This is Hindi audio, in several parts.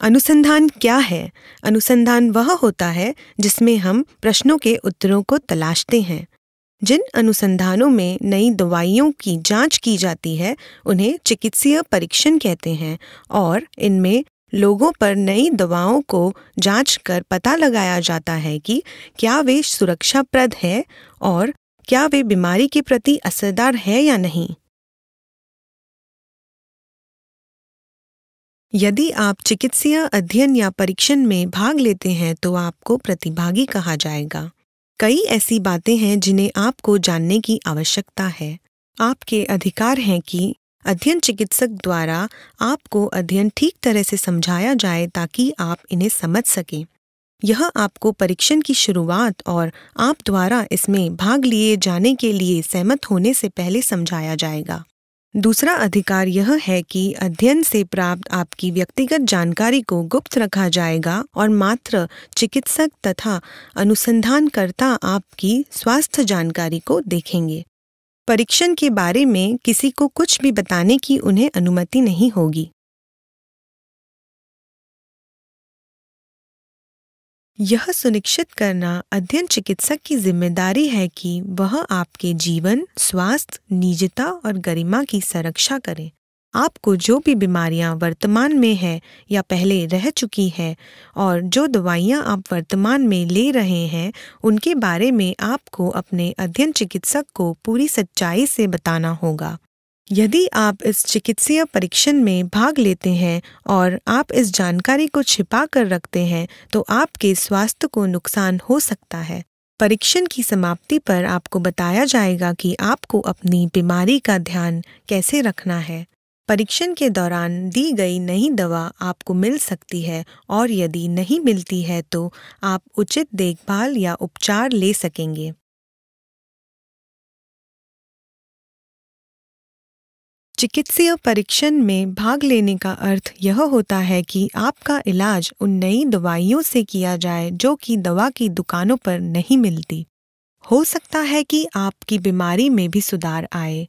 अनुसंधान क्या है? अनुसंधान वह होता है जिसमें हम प्रश्नों के उत्तरों को तलाशते हैं। जिन अनुसंधानों में नई दवाइयों की जांच की जाती है, उन्हें चिकित्सीय परीक्षण कहते हैं और इनमें लोगों पर नई दवाओं को जांच कर पता लगाया जाता है कि क्या वे सुरक्षाप्रद है और क्या वे बीमारी के प्रति असरदार है या नहीं। यदि आप चिकित्सीय अध्ययन या परीक्षण में भाग लेते हैं तो आपको प्रतिभागी कहा जाएगा। कई ऐसी बातें हैं जिन्हें आपको जानने की आवश्यकता है। आपके अधिकार हैं कि अध्ययन चिकित्सक द्वारा आपको अध्ययन ठीक तरह से समझाया जाए ताकि आप इन्हें समझ सकें। यह आपको परीक्षण की शुरुआत और आप द्वारा इसमें भाग लिए जाने के लिए सहमत होने से पहले समझाया जाएगा। दूसरा अधिकार यह है कि अध्ययन से प्राप्त आपकी व्यक्तिगत जानकारी को गुप्त रखा जाएगा और मात्र चिकित्सक तथा अनुसंधानकर्ता आपकी स्वास्थ्य जानकारी को देखेंगे। परीक्षण के बारे में किसी को कुछ भी बताने की उन्हें अनुमति नहीं होगी। यह सुनिश्चित करना अध्ययन चिकित्सक की जिम्मेदारी है कि वह आपके जीवन, स्वास्थ्य, निजता और गरिमा की संरक्षा करे। आपको जो भी बीमारियां वर्तमान में है या पहले रह चुकी है और जो दवाइयां आप वर्तमान में ले रहे हैं, उनके बारे में आपको अपने अध्ययन चिकित्सक को पूरी सच्चाई से बताना होगा। यदि आप इस चिकित्सीय परीक्षण में भाग लेते हैं और आप इस जानकारी को छिपा कर रखते हैं, तो आपके स्वास्थ्य को नुकसान हो सकता है। परीक्षण की समाप्ति पर आपको बताया जाएगा कि आपको अपनी बीमारी का ध्यान कैसे रखना है। परीक्षण के दौरान दी गई नई दवा आपको मिल सकती है और यदि नहीं मिलती है तो आप उचित देखभाल या उपचार ले सकेंगे। चिकित्सीय परीक्षण में भाग लेने का अर्थ यह होता है कि आपका इलाज उन नई दवाइयों से किया जाए जो कि दवा की दुकानों पर नहीं मिलती। हो सकता है कि आपकी बीमारी में भी सुधार आए,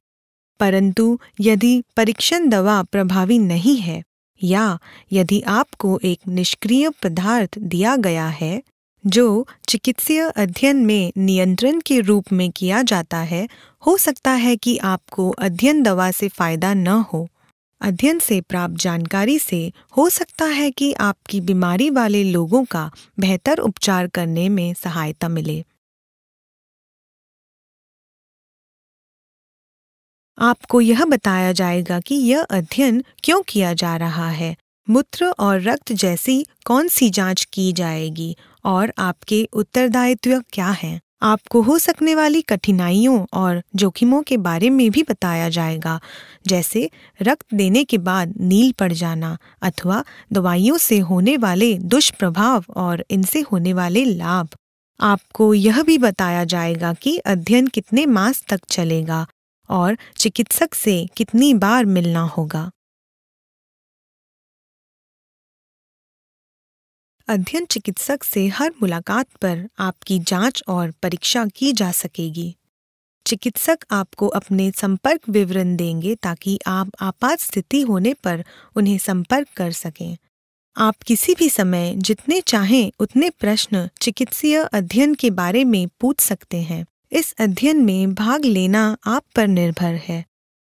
परंतु यदि परीक्षण दवा प्रभावी नहीं है या यदि आपको एक निष्क्रिय पदार्थ दिया गया है जो चिकित्सीय अध्ययन में नियंत्रण के रूप में किया जाता है, हो सकता है कि आपको अध्ययन दवा से फायदा न हो। अध्ययन से प्राप्त जानकारी से हो सकता है कि आपकी बीमारी वाले लोगों का बेहतर उपचार करने में सहायता मिले। आपको यह बताया जाएगा कि यह अध्ययन क्यों किया जा रहा है, मूत्र और रक्त जैसी कौन सी जांच की जाएगी और आपके उत्तरदायित्व क्या हैं। आपको हो सकने वाली कठिनाइयों और जोखिमों के बारे में भी बताया जाएगा, जैसे रक्त देने के बाद नील पड़ जाना अथवा दवाइयों से होने वाले दुष्प्रभाव और इनसे होने वाले लाभ। आपको यह भी बताया जाएगा कि अध्ययन कितने मास तक चलेगा और चिकित्सक से कितनी बार मिलना होगा। अध्ययन चिकित्सक से हर मुलाकात पर आपकी जांच और परीक्षा की जा सकेगी। चिकित्सक आपको अपने संपर्क विवरण देंगे ताकि आप आपात स्थिति होने पर उन्हें संपर्क कर सकें। आप किसी भी समय जितने चाहें उतने प्रश्न चिकित्सीय अध्ययन के बारे में पूछ सकते हैं। इस अध्ययन में भाग लेना आप पर निर्भर है।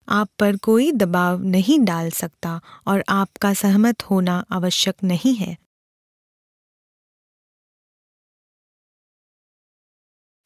आप पर कोई दबाव नहीं डाल सकता और आपका सहमत होना आवश्यक नहीं है।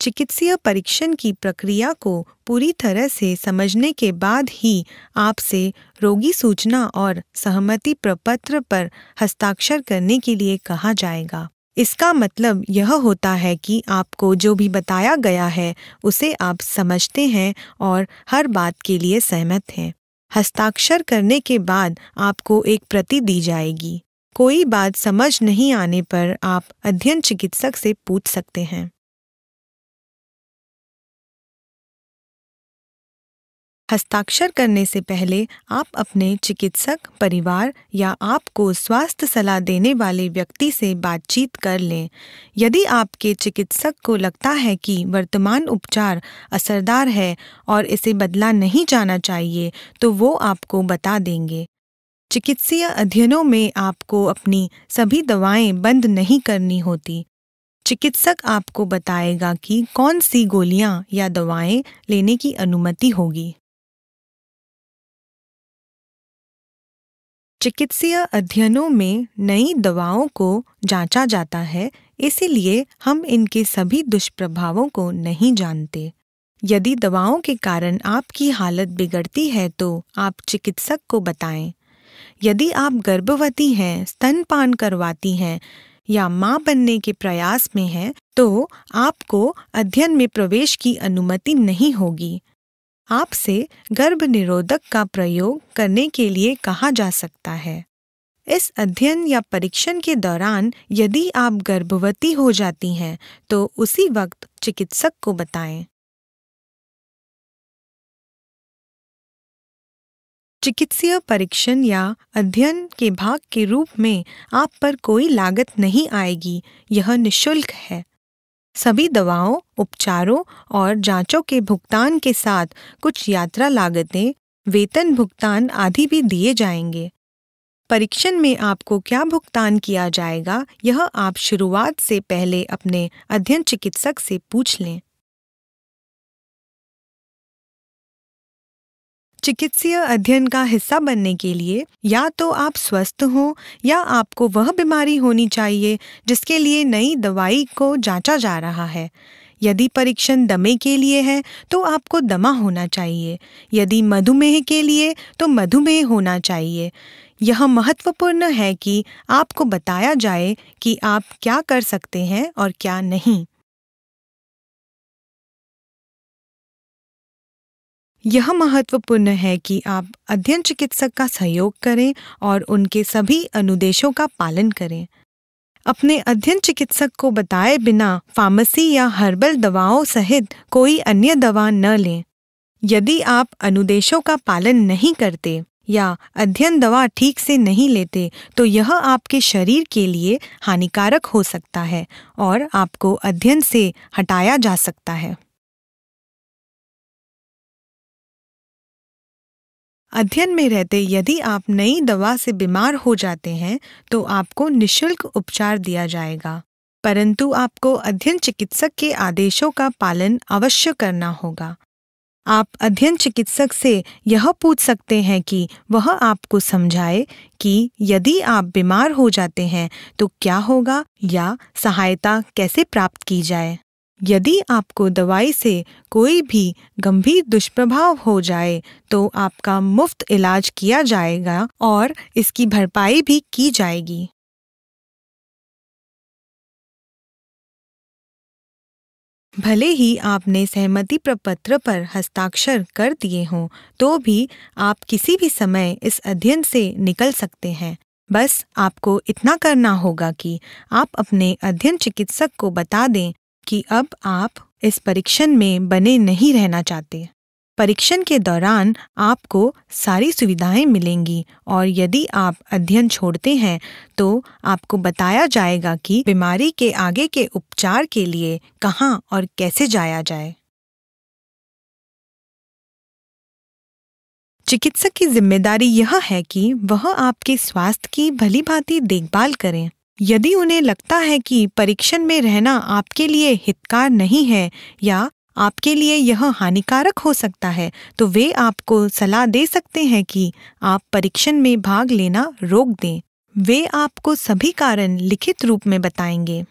चिकित्सीय परीक्षण की प्रक्रिया को पूरी तरह से समझने के बाद ही आपसे रोगी सूचना और सहमति प्रपत्र पर हस्ताक्षर करने के लिए कहा जाएगा। इसका मतलब यह होता है कि आपको जो भी बताया गया है उसे आप समझते हैं और हर बात के लिए सहमत हैं। हस्ताक्षर करने के बाद आपको एक प्रति दी जाएगी। कोई बात समझ नहीं आने पर आप अध्ययन चिकित्सक से पूछ सकते हैं। हस्ताक्षर करने से पहले आप अपने चिकित्सक, परिवार या आपको स्वास्थ्य सलाह देने वाले व्यक्ति से बातचीत कर लें। यदि आपके चिकित्सक को लगता है कि वर्तमान उपचार असरदार है और इसे बदला नहीं जाना चाहिए, तो वो आपको बता देंगे। चिकित्सीय अध्ययनों में आपको अपनी सभी दवाएं बंद नहीं करनी होती। चिकित्सक आपको बताएगा कि कौन सी गोलियां या दवाएं लेने की अनुमति होगी। चिकित्सीय अध्ययनों में नई दवाओं को जांचा जाता है, इसीलिए हम इनके सभी दुष्प्रभावों को नहीं जानते। यदि दवाओं के कारण आपकी हालत बिगड़ती है तो आप चिकित्सक को बताएं। यदि आप गर्भवती हैं, स्तनपान करवाती हैं या मां बनने के प्रयास में हैं, तो आपको अध्ययन में प्रवेश की अनुमति नहीं होगी। आपसे गर्भ निरोधक का प्रयोग करने के लिए कहा जा सकता है। इस अध्ययन या परीक्षण के दौरान यदि आप गर्भवती हो जाती हैं, तो उसी वक्त चिकित्सक को बताएं। चिकित्सीय परीक्षण या अध्ययन के भाग के रूप में आप पर कोई लागत नहीं आएगी, यह निःशुल्क है। सभी दवाओं, उपचारों और जांचों के भुगतान के साथ कुछ यात्रा लागतें, वेतन भुगतान आदि भी दिए जाएंगे। परीक्षण में आपको क्या भुगतान किया जाएगा, यह आप शुरुआत से पहले अपने अध्ययन चिकित्सक से पूछ लें। चिकित्सीय अध्ययन का हिस्सा बनने के लिए या तो आप स्वस्थ हों या आपको वह बीमारी होनी चाहिए जिसके लिए नई दवाई को जांचा जा रहा है। यदि परीक्षण दमे के लिए है तो आपको दमा होना चाहिए। यदि मधुमेह के लिए तो मधुमेह होना चाहिए। यह महत्वपूर्ण है कि आपको बताया जाए कि आप क्या कर सकते हैं और क्या नहीं। यह महत्वपूर्ण है कि आप अध्ययन चिकित्सक का सहयोग करें और उनके सभी अनुदेशों का पालन करें। अपने अध्ययन चिकित्सक को बताए बिना फार्मेसी या हर्बल दवाओं सहित कोई अन्य दवा न लें। यदि आप अनुदेशों का पालन नहीं करते या अध्ययन दवा ठीक से नहीं लेते तो यह आपके शरीर के लिए हानिकारक हो सकता है और आपको अध्ययन से हटाया जा सकता है। अध्ययन में रहते यदि आप नई दवा से बीमार हो जाते हैं तो आपको निःशुल्क उपचार दिया जाएगा, परंतु आपको अध्ययन चिकित्सक के आदेशों का पालन अवश्य करना होगा। आप अध्ययन चिकित्सक से यह पूछ सकते हैं कि वह आपको समझाए कि यदि आप बीमार हो जाते हैं तो क्या होगा या सहायता कैसे प्राप्त की जाए। यदि आपको दवाई से कोई भी गंभीर दुष्प्रभाव हो जाए तो आपका मुफ्त इलाज किया जाएगा और इसकी भरपाई भी की जाएगी। भले ही आपने सहमति प्रपत्र पर हस्ताक्षर कर दिए हों, तो भी आप किसी भी समय इस अध्ययन से निकल सकते हैं। बस आपको इतना करना होगा कि आप अपने अध्ययन चिकित्सक को बता दें कि अब आप इस परीक्षण में बने नहीं रहना चाहते। परीक्षण के दौरान आपको सारी सुविधाएं मिलेंगी और यदि आप अध्ययन छोड़ते हैं तो आपको बताया जाएगा कि बीमारी के आगे के उपचार के लिए कहां और कैसे जाया जाए। चिकित्सक की जिम्मेदारी यह है कि वह आपके स्वास्थ्य की भलीभांति देखभाल करें। यदि उन्हें लगता है कि परीक्षण में रहना आपके लिए हितकार नहीं है या आपके लिए यह हानिकारक हो सकता है, तो वे आपको सलाह दे सकते हैं कि आप परीक्षण में भाग लेना रोक दें। वे आपको सभी कारण लिखित रूप में बताएंगे।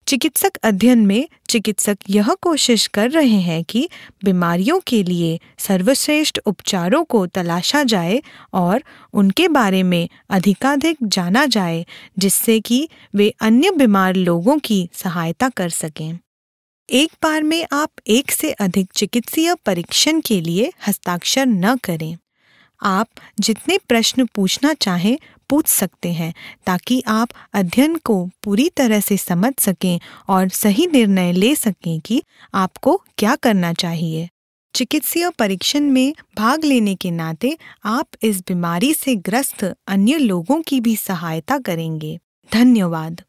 चिकित्सक अध्ययन में चिकित्सक यह कोशिश कर रहे हैं कि बीमारियों के लिए सर्वश्रेष्ठ उपचारों को तलाशा जाए और उनके बारे में अधिकाधिक जाना जाए, जिससे कि वे अन्य बीमार लोगों की सहायता कर सकें। एक बार में आप एक से अधिक चिकित्सीय परीक्षण के लिए हस्ताक्षर न करें। आप जितने प्रश्न पूछना चाहें पूछ सकते हैं ताकि आप अध्ययन को पूरी तरह से समझ सकें और सही निर्णय ले सकें कि आपको क्या करना चाहिए। चिकित्सीय परीक्षण में भाग लेने के नाते आप इस बीमारी से ग्रस्त अन्य लोगों की भी सहायता करेंगे। धन्यवाद।